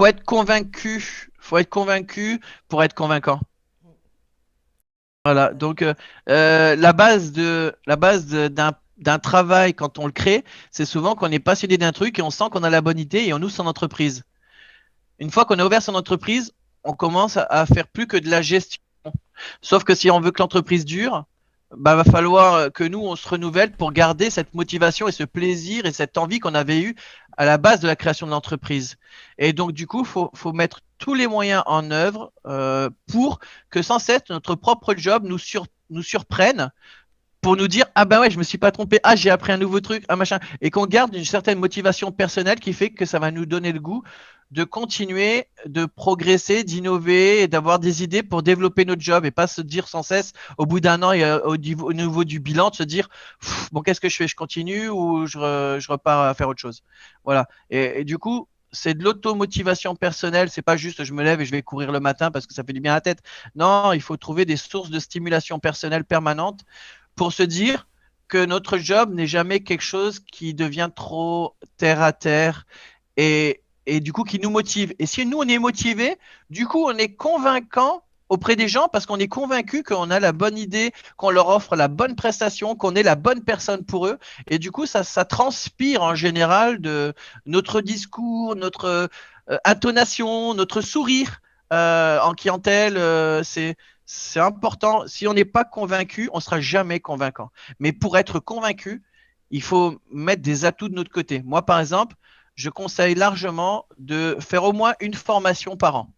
faut être convaincu. Faut être convaincu pour être convaincant. Voilà. Donc, d'un travail quand on le crée, c'est souvent qu'on est passionné d'un truc et on sent qu'on a la bonne idée et on ouvre son entreprise. Une fois qu'on a ouvert son entreprise, on commence à faire plus que de la gestion. Sauf que si on veut que l'entreprise dure, bah, va falloir que nous, on se renouvelle pour garder cette motivation et ce plaisir et cette envie qu'on avait eu à la base de la création de l'entreprise. Et donc, du coup, faut mettre tous les moyens en œuvre pour que sans cesse notre propre job nous surprenne pour nous dire ah bah ouais je me suis pas trompé, ah j'ai appris un nouveau truc, ah machin, et qu'on garde une certaine motivation personnelle qui fait que ça va nous donner le goût de continuer, de progresser, d'innover et d'avoir des idées pour développer notre job et pas se dire sans cesse au bout d'un an et au niveau du bilan de se dire bon qu'est-ce que je fais, je continue ou je repars à faire autre chose. Voilà. Et du coup c'est de l'automotivation personnelle, c'est pas juste je me lève et je vais courir le matin parce que ça fait du bien à la tête. Non, il faut trouver des sources de stimulation personnelle permanente pour se dire que notre job n'est jamais quelque chose qui devient trop terre à terre et du coup qui nous motive. Et si nous on est motivé, du coup on est convaincant auprès des gens parce qu'on est convaincu qu'on a la bonne idée, qu'on leur offre la bonne prestation, qu'on est la bonne personne pour eux. Et du coup, ça transpire en général de notre discours, notre intonation, notre sourire en clientèle. C'est important. Si on n'est pas convaincu, on ne sera jamais convaincant. Mais pour être convaincu, il faut mettre des atouts de notre côté. Moi, par exemple, je conseille largement de faire au moins une formation par an.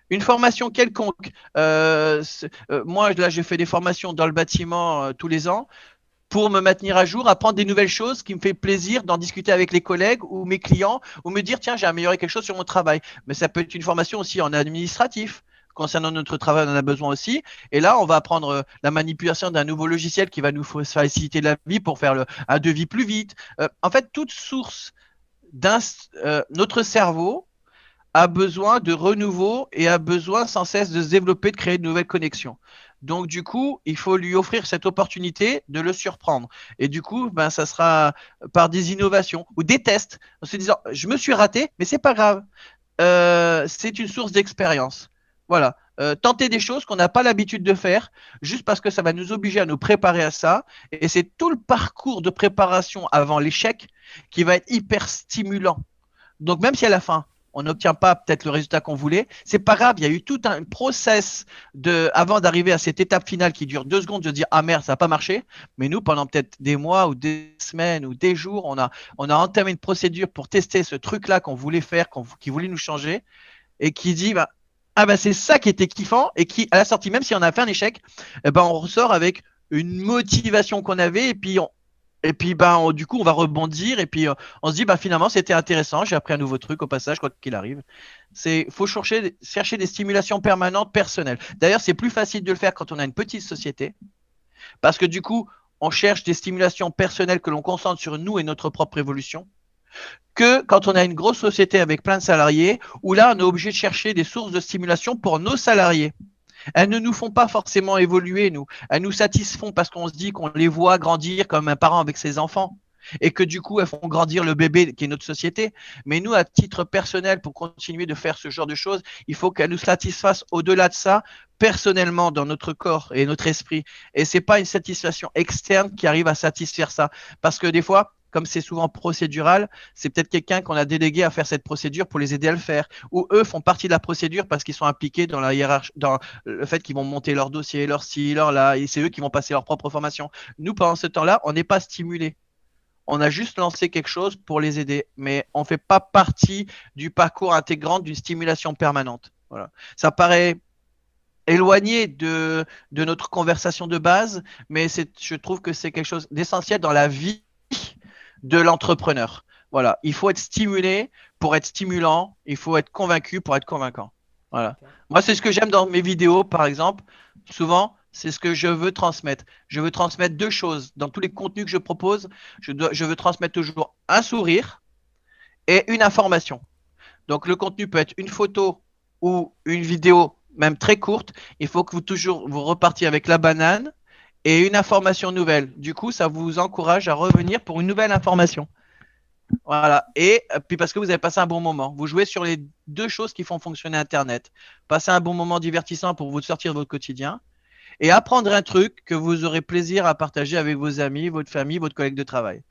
Une formation quelconque. Moi, là, je fais des formations dans le bâtiment tous les ans pour me maintenir à jour, apprendre des nouvelles choses qui me fait plaisir d'en discuter avec les collègues ou mes clients ou me dire tiens, j'ai amélioré quelque chose sur mon travail. Mais ça peut être une formation aussi en administratif. Concernant notre travail, on en a besoin aussi. Et là, on va apprendre la manipulation d'un nouveau logiciel qui va nous faciliter la vie pour faire un devis plus vite. En fait, toute source notre cerveau a besoin de renouveau et a besoin sans cesse de se développer, de créer de nouvelles connexions. Donc, du coup, il faut lui offrir cette opportunité de le surprendre. Et du coup, ben, ça sera par des innovations ou des tests, en se disant, je me suis raté, mais c'est pas grave. C'est une source d'expérience. Voilà. Tenter des choses qu'on n'a pas l'habitude de faire, juste parce que ça va nous obliger à nous préparer à ça. Et c'est tout le parcours de préparation avant l'échec qui va être hyper stimulant. Donc même si à la fin, on n'obtient pas peut-être le résultat qu'on voulait, c'est pas grave, il y a eu tout un process avant d'arriver à cette étape finale qui dure 2 secondes de dire ah merde, ça n'a pas marché. Mais nous, pendant peut-être des mois ou des semaines ou des jours, on a entamé une procédure pour tester ce truc-là qu'on voulait faire, qui voulait nous changer et qui dit bah, ah bah c'est ça qui était kiffant et qui, à la sortie, même si on a fait un échec, eh ben, on ressort avec une motivation qu'on avait et puis ben, du coup, on va rebondir et puis on se dit bah, finalement, c'était intéressant, j'ai appris un nouveau truc au passage, quoi qu'il arrive. Faut chercher des stimulations permanentes personnelles. D'ailleurs, c'est plus facile de le faire quand on a une petite société parce que du coup, on cherche des stimulations personnelles que l'on concentre sur nous et notre propre évolution que quand on a une grosse société avec plein de salariés, où là, on est obligé de chercher des sources de stimulation pour nos salariés. Elles ne nous font pas forcément évoluer, nous. Elles nous satisfont parce qu'on se dit qu'on les voit grandir comme un parent avec ses enfants. Et que du coup, elles font grandir le bébé qui est notre société. Mais nous, à titre personnel, pour continuer de faire ce genre de choses, il faut qu'elles nous satisfassent au-delà de ça, personnellement, dans notre corps et notre esprit. Et c'est pas une satisfaction externe qui arrive à satisfaire ça. Parce que des fois, comme c'est souvent procédural, c'est peut-être quelqu'un qu'on a délégué à faire cette procédure pour les aider à le faire. Ou eux font partie de la procédure parce qu'ils sont impliqués dans la hiérarchie, dans le fait qu'ils vont monter leur dossier, leur ci, leur là, et c'est eux qui vont passer leur propre formation. Nous, pendant ce temps-là, on n'est pas stimulé. On a juste lancé quelque chose pour les aider, mais on ne fait pas partie du parcours intégrant d'une stimulation permanente. Voilà. Ça paraît éloigné de notre conversation de base, mais je trouve que c'est quelque chose d'essentiel dans la vie de l'entrepreneur. Voilà, il faut être stimulé pour être stimulant, il faut être convaincu pour être convaincant. Voilà. Ok. Moi, c'est ce que j'aime dans mes vidéos, par exemple. Souvent, c'est ce que je veux transmettre. Je veux transmettre deux choses. Dans tous les contenus que je propose, je veux transmettre toujours un sourire et une information. Donc, le contenu peut être une photo ou une vidéo, même très courte. Il faut que vous repartiez avec la banane et une information nouvelle. Du coup, ça vous encourage à revenir pour une nouvelle information. Voilà. Et puis parce que vous avez passé un bon moment. Vous jouez sur les deux choses qui font fonctionner Internet. Passer un bon moment divertissant pour vous sortir de votre quotidien et apprendre un truc que vous aurez plaisir à partager avec vos amis, votre famille, votre collègue de travail.